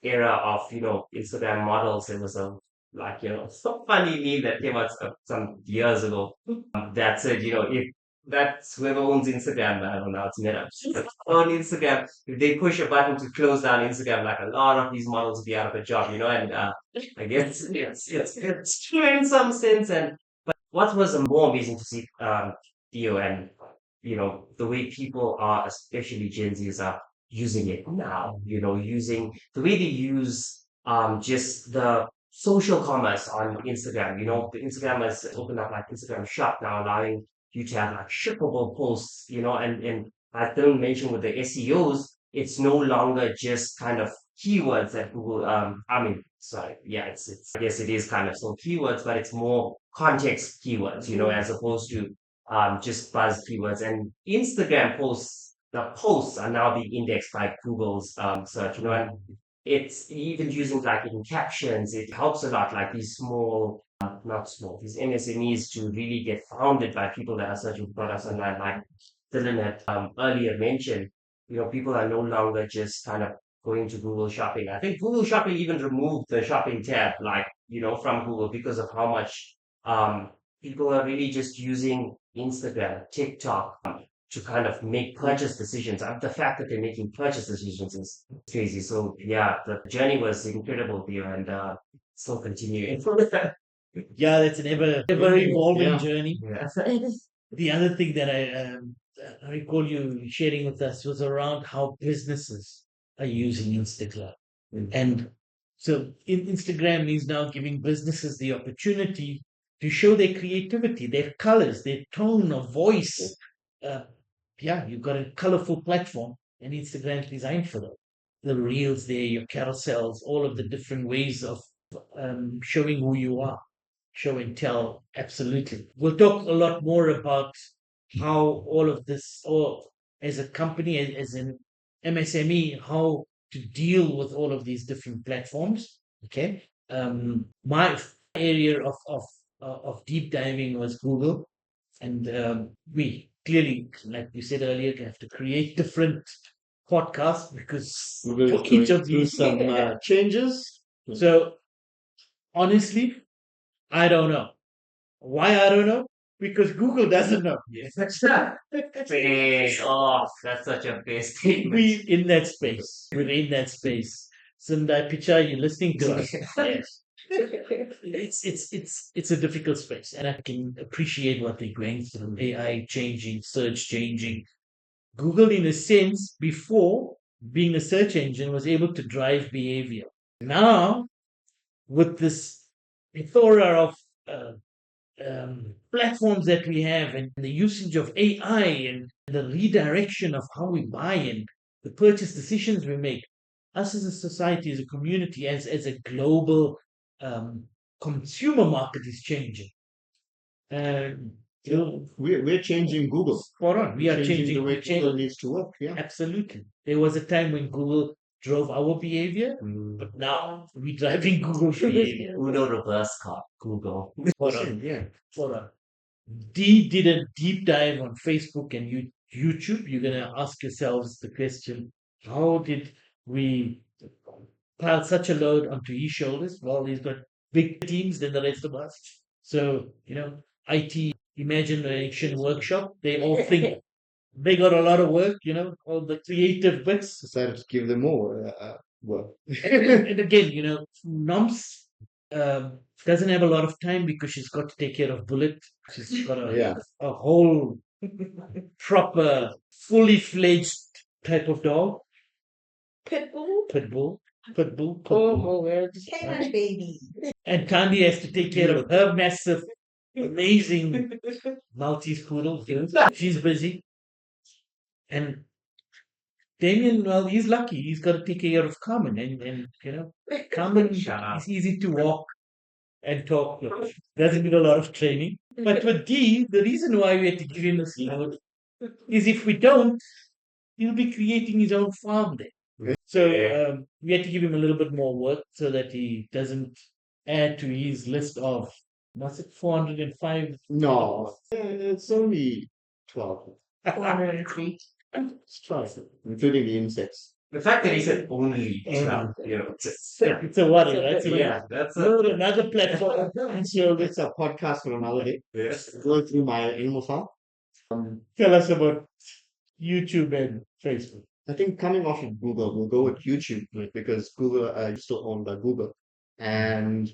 era of Instagram models, it was a like so funny meme that came out some years ago that said, if that's whoever owns Instagram, I don't know, it's Meta, on Instagram, if they push a button to close down Instagram, like a lot of these models will be out of a job, and I guess it's true in some sense. And but what was more amazing to see, Theo, and the way people are, especially Gen Zs, are using it now, using the way they use just the social commerce on Instagram. The Instagram has opened up like Instagram Shop now, allowing you to have like shippable posts, and I didn't mention with the SEOs, it's no longer just kind of keywords that Google, I mean, sorry, yeah, I guess it is kind of still keywords, but it's more context keywords, as opposed to just buzz keywords. And Instagram posts, the posts are now being indexed by Google's search, and it's even using like in captions, it helps a lot, like these not small, these MSMEs to really get founded by people that are searching for products online, like Dylan had earlier mentioned. People are no longer just kind of going to Google Shopping. I think Google Shopping even removed the shopping tab, like, from Google, because of how much people are really just using Instagram, TikTok, to kind of make purchase decisions. And the fact that they're making purchase decisions is crazy. So yeah, the journey was incredible, Theo, and still continuing. Yeah, that's an ever evolving Yeah. journey. Yeah. The other thing that I recall you sharing with us was around how businesses are using Instagram. And so Instagram is now giving businesses the opportunity to show their creativity, their colors, their tone of voice. You've got a colorful platform, and Instagram is designed for that. The reels there, your carousels, all of the different ways of showing who you are, show and tell. Absolutely. We'll talk a lot more about how all of this, or as a company, as an MSME, how to deal with all of these different platforms. Okay. My area of deep diving was Google, and we clearly, like we said earlier, have to create different podcasts because We will for each of do these. some changes. So honestly, I don't know. Why I don't know? because Google doesn't know. Yes. Face off. That's such a big statement. We're in that space. We're in that space. Sundar Pichai, you're listening to us. Yes. It's a difficult space, and I can appreciate what they're going through. AI changing, search changing. Google, in a sense, before being a search engine, was able to drive behavior. Now, with this plethora of platforms that we have, and the usage of AI, and the redirection of how we buy and the purchase decisions we make, us as a society, as a community, as a global um, consumer market is changing. And We're changing Google. spot on. We are Changing the way we're changing. Google needs to work. Yeah. Absolutely. There was a time when Google drove our behavior, but now we're driving Google's behavior. Uno reverse card. Google. Hold on. Yeah. Hold on. Dee did a deep dive on Facebook and YouTube. You're going to ask yourselves the question, how did we pile such a load onto his shoulders? Well, he's got big teams than the rest of us. So, IT Imagination Workshop, they all think they got a lot of work, all the creative bits. Decided to give them more work. And again, Noms doesn't have a lot of time because she's got to take care of Bullet. She's got Yeah. a whole proper, fully fledged type of dog. Pitbull. Pitbull. Oh my word. Cayman baby. And Candy has to take care of her massive, amazing Maltese poodle. She's busy. And Damien, well, he's lucky. He's got to take care of Carmen. And Carmen Shut up. is easy to walk and talk. Doesn't need a lot of training. But with D, the reason why we had to give him this load is if we don't, he'll be creating his own farm there. So we had to give him a little bit more work so that he doesn't add to his list of, was it 405? No, it's only 12. 403. It's 12, including the insects. The fact that he said only 12, It's a worry, right? So yeah, that's load another platform. So It's a podcast for another day. yes. Go through my animal farm. tell us about YouTube and Facebook. I think coming off of Google, we'll go with YouTube, right, because Google is still owned by Google. And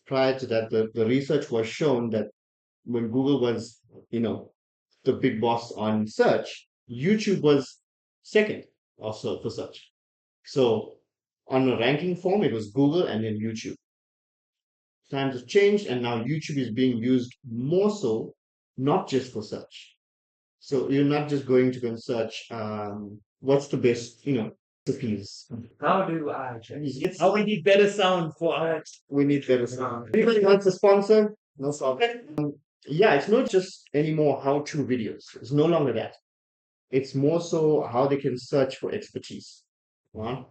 prior to that, the research was shown that when Google was, the big boss on search, YouTube was second also for search. So on a ranking form, it was Google and then YouTube. Times have changed, and now YouTube is being used more so, not just for search. So you're not just going to go and search what's the best, recipes. How do I check? It's- How we need better sound for our. We need better sound. Anybody wants a sponsor? No problem. Yeah, it's not just anymore how-to videos. It's no longer that. It's more so how they can search for expertise. Right?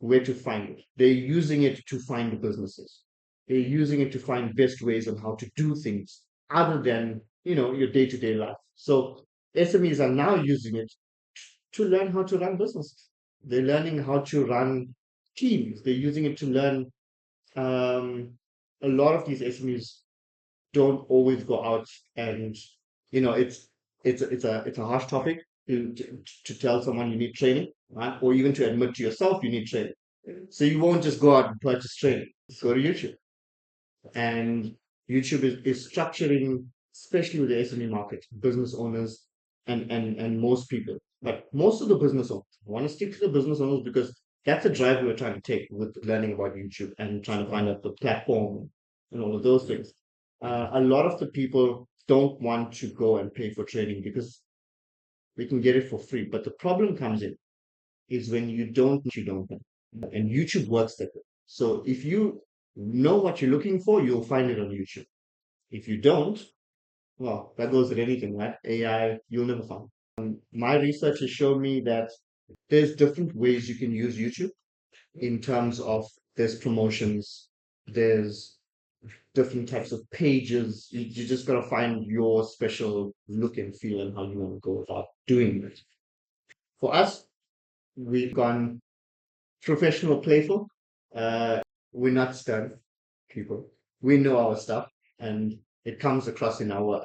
Where to find it. They're using it to find the businesses. They're using it to find best ways on how to do things other than, your day-to-day life. So SMEs are now using it to learn how to run businesses. They're learning how to run teams. They're using it to learn. A lot of these SMEs don't always go out and it's a harsh topic to tell someone you need training, right? Or even to admit to yourself you need training. So you won't just go out and purchase training. Go to YouTube. And YouTube is structuring, especially with the SME market, business owners and most people. But most of the business owners, I want to stick to the business owners because that's the drive we're trying to take with learning about YouTube and trying to find out the platform and all of those things. A lot of the people don't want to go and pay for training because we can get it for free. But the problem comes in is when you don't know. And YouTube works that way. So if you know what you're looking for, you'll find it on YouTube. If you don't, well, that goes with anything, right? AI, you'll never find. My research has shown me that there's different ways you can use YouTube in terms of there's promotions, there's different types of pages. You just got to find your special look and feel and how you want to go about doing it. For us, we've gone professional, playful. We're not stern people. We know our stuff, and it comes across in our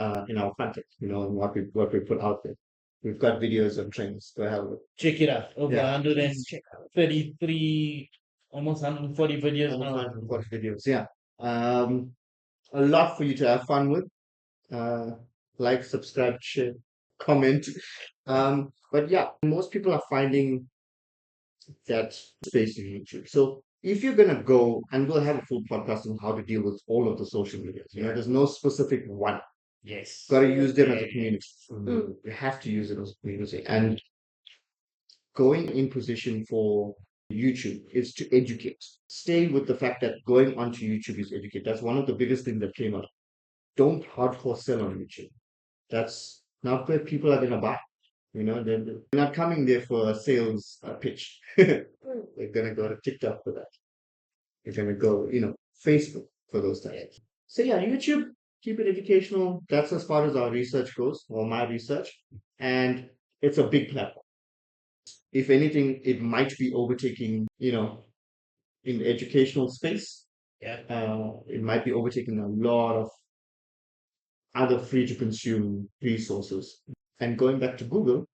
content, you know, and what we put out there. We've got videos of trainings. Go ahead. Check it out. Over Yeah. 133, almost 140 videos Almost now. 140 videos. Yeah. A lot for you to have fun with. Like, subscribe, share, comment. But yeah, most people are finding that space in YouTube. So if you're gonna go, and we'll have a full podcast on how to deal with all of the social medias. You know, there's no specific one. Yes. Got to use them as a community. Mm. You have to use it as a community. And going in position for YouTube is to educate. Stay with the fact that going onto YouTube is educate. That's one of the biggest things that came out. Don't hardcore sell on YouTube. That's not where people are gonna buy. You know, they're not coming there for a sales pitch. They're gonna go to TikTok for that. They're gonna go, you know, Facebook for those types. So yeah, YouTube, keep it educational. That's as far as our research goes, or my research. And it's a big platform. If anything, it might be overtaking, you know, in the educational space. Yeah. It might be overtaking a lot of other free to consume resources. And going back to Google,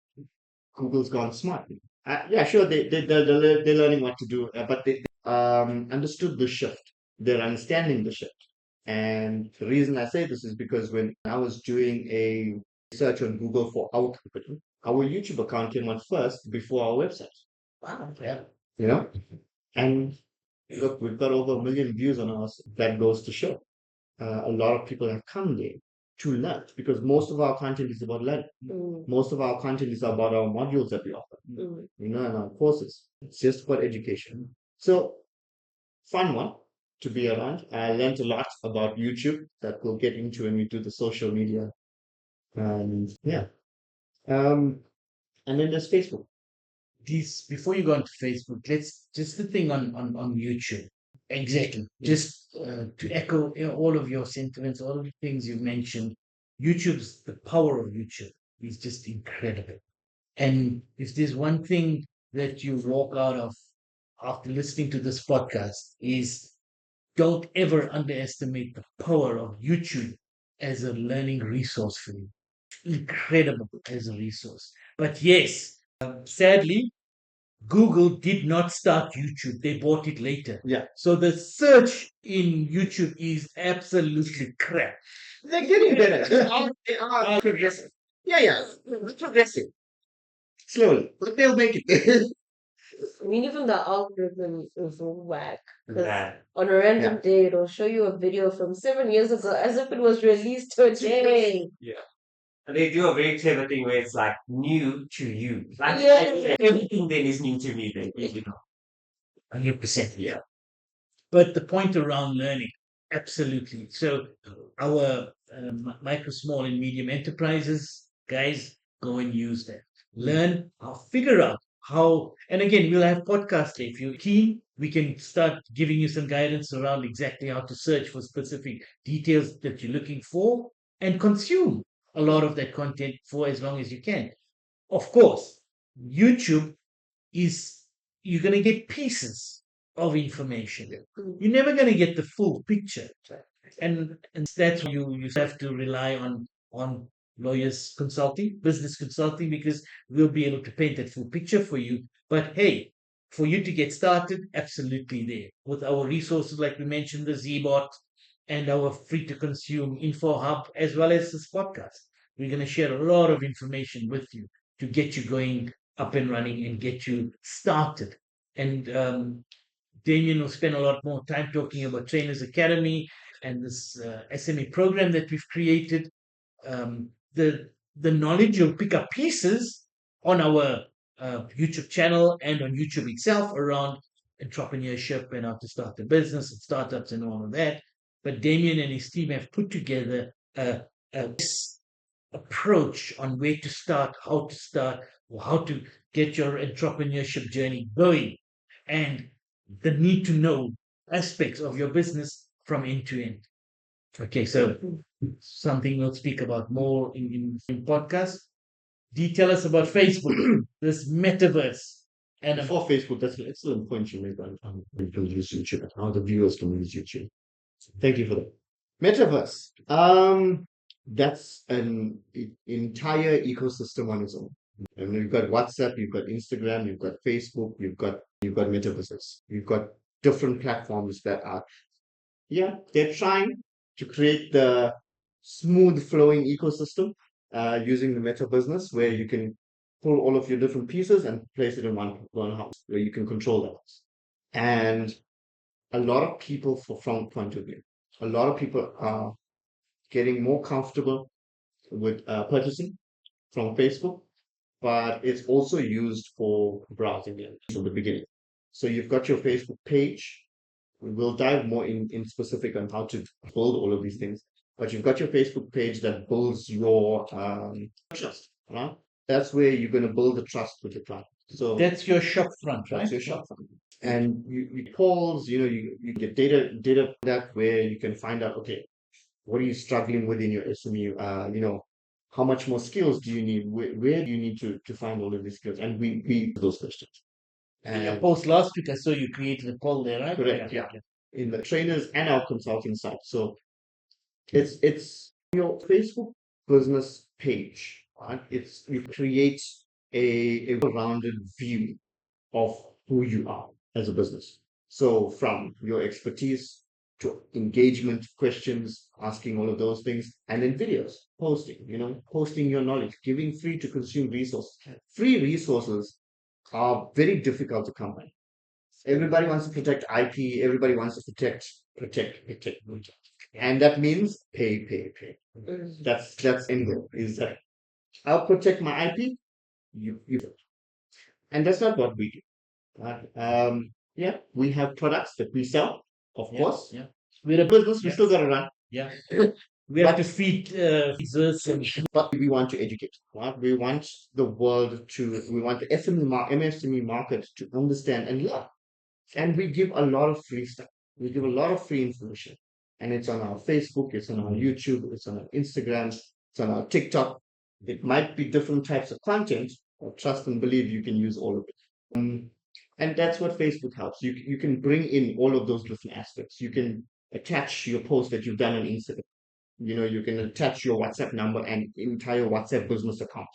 Google's gone smart. Yeah, sure, they're learning what to do, but they understood the shift. They're understanding the shift. And the reason I say this is because when I was doing a search on Google for our company, our YouTube account came on first before our website. Wow. Yeah. You know? And look, we've got over 1 million views on ours. That goes to show. A lot of people have come there to learn, because most of our content is about learning. Most of our content is about our modules that we offer, you know, and our courses. It's just about education. So, fun one to be around. I learned a lot about YouTube that we'll get into when we do the social media. And yeah. And then there's Facebook. Before you go onto Facebook, let's just the thing on YouTube. Exactly. Just to echo all of your sentiments, all of the things you mentioned, the power of YouTube is just incredible. And if there's one thing that you walk out of after listening to this podcast, is don't ever underestimate the power of YouTube as a learning resource for you. Incredible as a resource. But yes, sadly, Google did not start YouTube. They bought it later. Yeah. So the search in YouTube is absolutely crap. They're getting better. They are progressive. Yeah, progressive. Slowly, but they'll make it. I mean, even the algorithm is whack. 'Cause Yeah. on a random day, it'll show you a video from 7 years ago as if it was released today. And they do a very clever thing where it's like new to you. Like Yeah. everything then is new to me. Then you know. 100%. Yeah. But the point around learning, absolutely. So our micro, small, and medium enterprises, guys, go and use that. Learn how, figure out how, and again, we'll have podcasts. If you're keen, we can start giving you some guidance around exactly how to search for specific details that you're looking for and consume a lot of that content for as long as you can. Of course, YouTube is, you're going to get pieces of information. You're never going to get the full picture. And that's why you have to rely on lawyers consulting, business consulting, because we'll be able to paint that full picture for you. But hey, for you to get started, absolutely there. With our resources, like we mentioned, the ZBot and our free to consume info hub, as well as this podcast. We're going to share a lot of information with you to get you going up and running and get you started. And Damien will spend a lot more time talking about Trainers Academy and this SME program that we've created. The knowledge you'll pick up pieces on our YouTube channel and on YouTube itself around entrepreneurship and how to start a business and startups and all of that. But Damien and his team have put together a approach on where to start, or how to get your entrepreneurship journey going, and the need to know aspects of your business from end to end. Okay, so something we'll speak about more in podcast. Tell us about Facebook, this metaverse. And Before Facebook, that's an excellent point you made on people use YouTube and how the viewers can use YouTube. Thank you for that. Metaverse. That's an entire ecosystem on its own. And you've got WhatsApp, you've got Instagram, you've got Facebook, you've got metaverses. You've got different platforms that are, yeah, they're trying to create the smooth flowing ecosystem using the meta business where you can pull all of your different pieces and place it in one house where you can control that. And a lot of people, from point of view, a lot of people are getting more comfortable with purchasing from Facebook, but it's also used for browsing from the beginning. So you've got your Facebook page. We'll dive more in specific on how to build all of these things. But you've got your Facebook page that builds your trust, right? That's where you're going to build the trust with your client. So That's your shop front, that's right? your shop front. And you calls, you get data that where you can find out, okay, what are you struggling with in your SME? How much more skills do you need? Where do you need to find all of these skills? And we those questions. In your And post last week, I saw you created a poll there, right? correct, yeah. In the trainers and our consulting side. So it's your Facebook business page, right? You create a well-rounded view of who you are as a business. So from your expertise to engagement questions, asking all of those things, and then videos, posting your knowledge, giving free to consume resources. Free resources are very difficult to come by. Everybody wants to protect IP, everybody wants to protect. And that means pay. That's end goal, is that I'll protect my IP, you. And that's not what we do. Right? Yeah, we have products that we sell, of course. Yeah. We're a Business, we still got to run. Yeah. We have to feed users and But we want to educate. Right? We want the MSME market to understand and learn. And we give a lot of free stuff. We give a lot of free information. And it's on our Facebook, it's on our YouTube, it's on our Instagram, it's on our TikTok. It might be different types of content, but trust and believe you can use all of it. And that's what Facebook helps. You can bring in all of those different aspects. You can attach your post that you've done on Instagram. You can attach your WhatsApp number and entire WhatsApp business account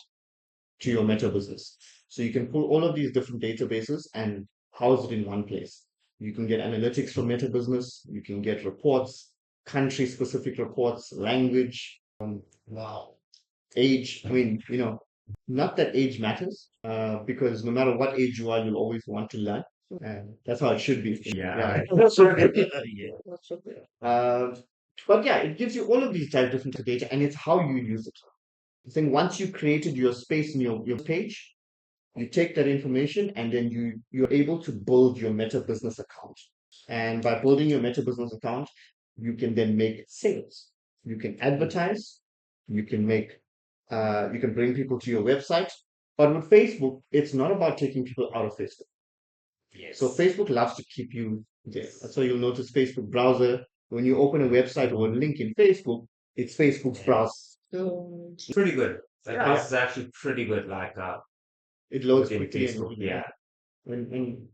to your meta business. So you can pull all of these different databases and house it in one place. You can get analytics from meta business. You can get reports, country specific reports, language, wow, age. I mean, not that age matters, because no matter what age you are, you'll always want to learn. And that's how it should be. Yeah. yeah. But yeah, it gives you all of these types of different data, and it's how you use it. I think once you created your space in your page, you take that information and then you're able to build your meta business account. And by building your meta business account, you can then make sales. You can advertise, you can bring people to your website. But with Facebook, it's not about taking people out of Facebook. Yes. So Facebook loves to keep you there. That's why you'll notice Facebook browser. When you open a website or a link in Facebook, it's Facebook's browser. It's pretty good. That Yeah. house is actually pretty good. Like It loads within quickly. Facebook. Yeah. And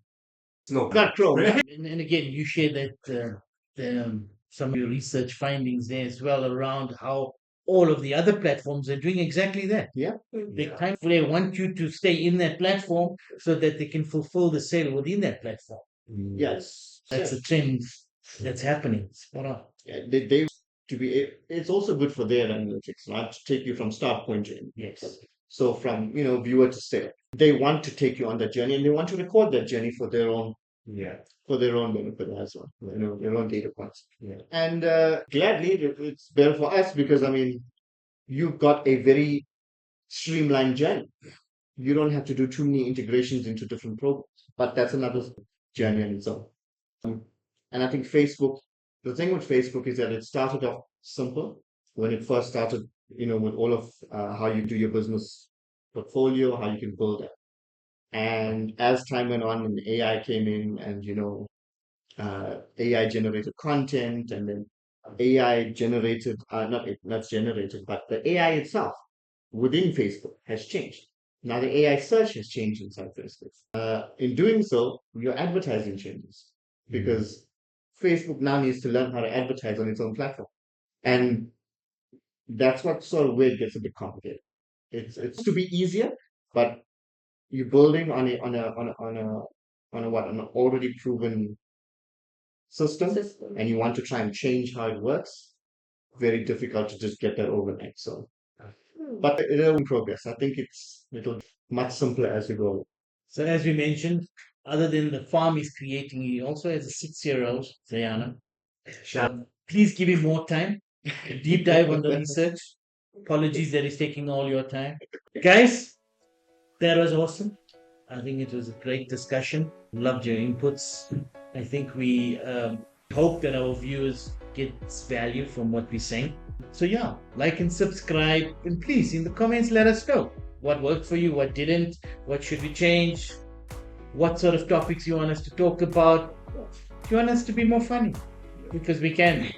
It's no not Chrome. And again, you share that some of your research findings there as well around how all of the other platforms are doing exactly that. Yeah. They want you to stay in that platform so that they can fulfill the sale within that platform. Yes. That's a trend that's happening. Spot on. Yeah, they to be. It's also good for their analytics, right? To take you from start point to end. Yes. So from viewer to sale, they want to take you on that journey, and they want to record that journey for their own benefit as well. Their own data points. Yeah. And gladly, it's better for us because you've got a very streamlined journey. You don't have to do too many integrations into different programs, but that's another journey on its own. And I think the thing with Facebook is that it started off simple when it first started, with all of how you do your business portfolio, how you can build it. And as time went on and AI came in and, AI generated content and then AI generated, not generated, but the AI itself within Facebook has changed. Now the AI search has changed inside Facebook. In doing so, your advertising changes because Facebook now needs to learn how to advertise on its own platform. And that's what sort of where it gets a bit complicated. It's to be easier, but you're building on an already proven system, System. and you want to try and change how it works. Very difficult to just get that overnight. So, but it'll in progress. I think it'll be much simpler as we go. So as we mentioned, other than the farm he's creating, he also has a 6-year-old, Zayana. Sure. Please give him more time. A deep dive on the research. Apologies that he's taking all your time. Guys, that was awesome. I think it was a great discussion. Loved your inputs. I think we hope that our viewers get value from what we're saying. So yeah, like and subscribe. And please, in the comments, let us know what worked for you, what didn't, what should we change, what sort of topics you want us to talk about. Do you want us to be more funny? Because we can be.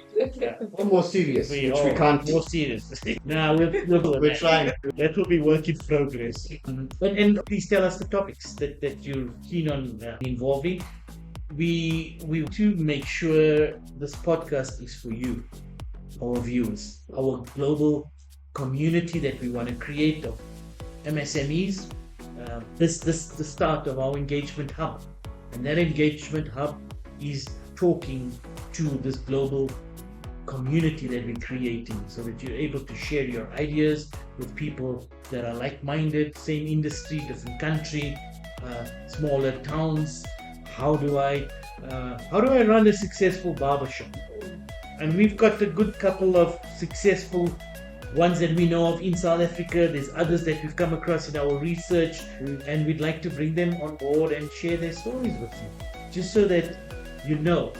Or more serious, which we can't more serious. No, we're trying. That will be work in progress. And please tell us the topics that you're keen on involving. We to make sure this podcast is for you, our viewers, our global community that we want to create of MSMEs. This the start of our engagement hub, and that engagement hub is talking to this global community that we're creating, so that you're able to share your ideas with people that are like-minded, same industry, different country, smaller towns. How do I run a successful barbershop? And we've got a good couple of successful ones that we know of in South Africa. There's others that we've come across in our research, and we'd like to bring them on board and share their stories with you, just so that you know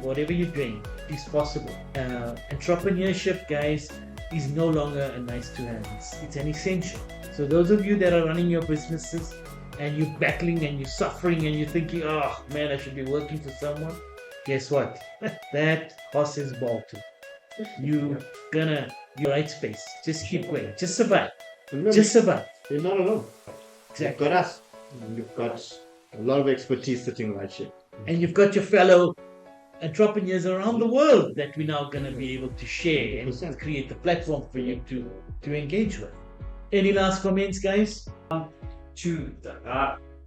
whatever you're doing is possible. Entrepreneurship, guys, is no longer a nice to have. It's an essential. So those of you that are running your businesses and you're battling and you're suffering and you're thinking, oh man, I should be working for someone, guess what? That horse is bolted. You're right space. Just keep going. Just survive. Remember, Just survive. you're not alone. Exactly. You've got us. You've got a lot of expertise sitting right here. And you've got your fellow entrepreneurs around the world that we're now going to be able to share and 100%. create the platform for you to engage with. Any last comments, guys? To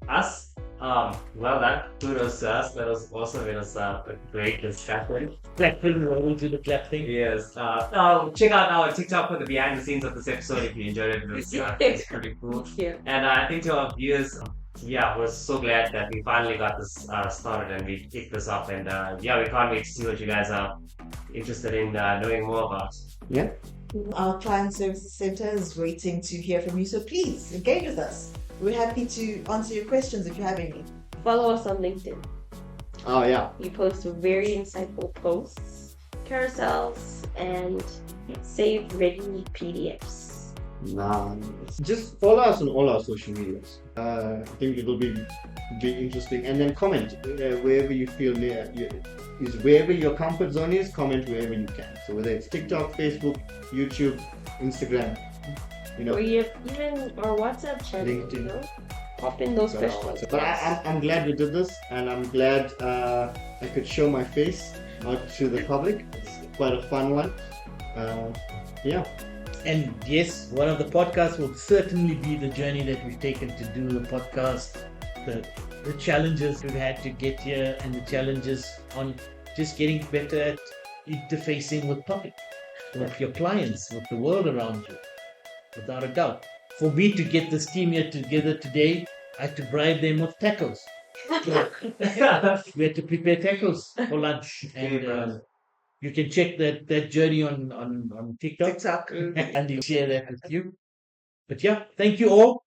us, well done. Kudos to us. That was awesome. It was a great discussion. Clapping, we'll do the clap thing. Yes. Check out our TikTok for the behind the scenes of this episode if you enjoyed it. It was it's pretty cool. Yeah. And I think to our viewers, we're so glad that we finally got this started and we kicked this up. And we can't wait to see what you guys are interested in knowing more about. Yeah. Our client services center is waiting to hear from you, so please engage with us. We're happy to answer your questions if you have any. Follow us on LinkedIn. Oh yeah. We post very insightful posts, carousels, and save ready PDFs. Just follow us on all our social medias. I think it will be interesting. And then comment wherever you feel wherever your comfort zone is. Comment wherever you can. So whether it's TikTok, Facebook, YouTube, Instagram, Or even our WhatsApp channel. LinkedIn. Pop in those questions. But I'm glad we did this, and I'm glad I could show my face out to the public. It's quite a fun one. Yeah. And yes, one of the podcasts will certainly be the journey that we've taken to do the podcast, the challenges we've had to get here, and the challenges on just getting better at interfacing with public, with your clients, with the world around you, without a doubt. For me to get this team here together today, I had to bribe them with tacos. We had to prepare tacos for lunch, and you can check that journey on TikTok. TikTok. And you share that with you. But yeah, thank you all.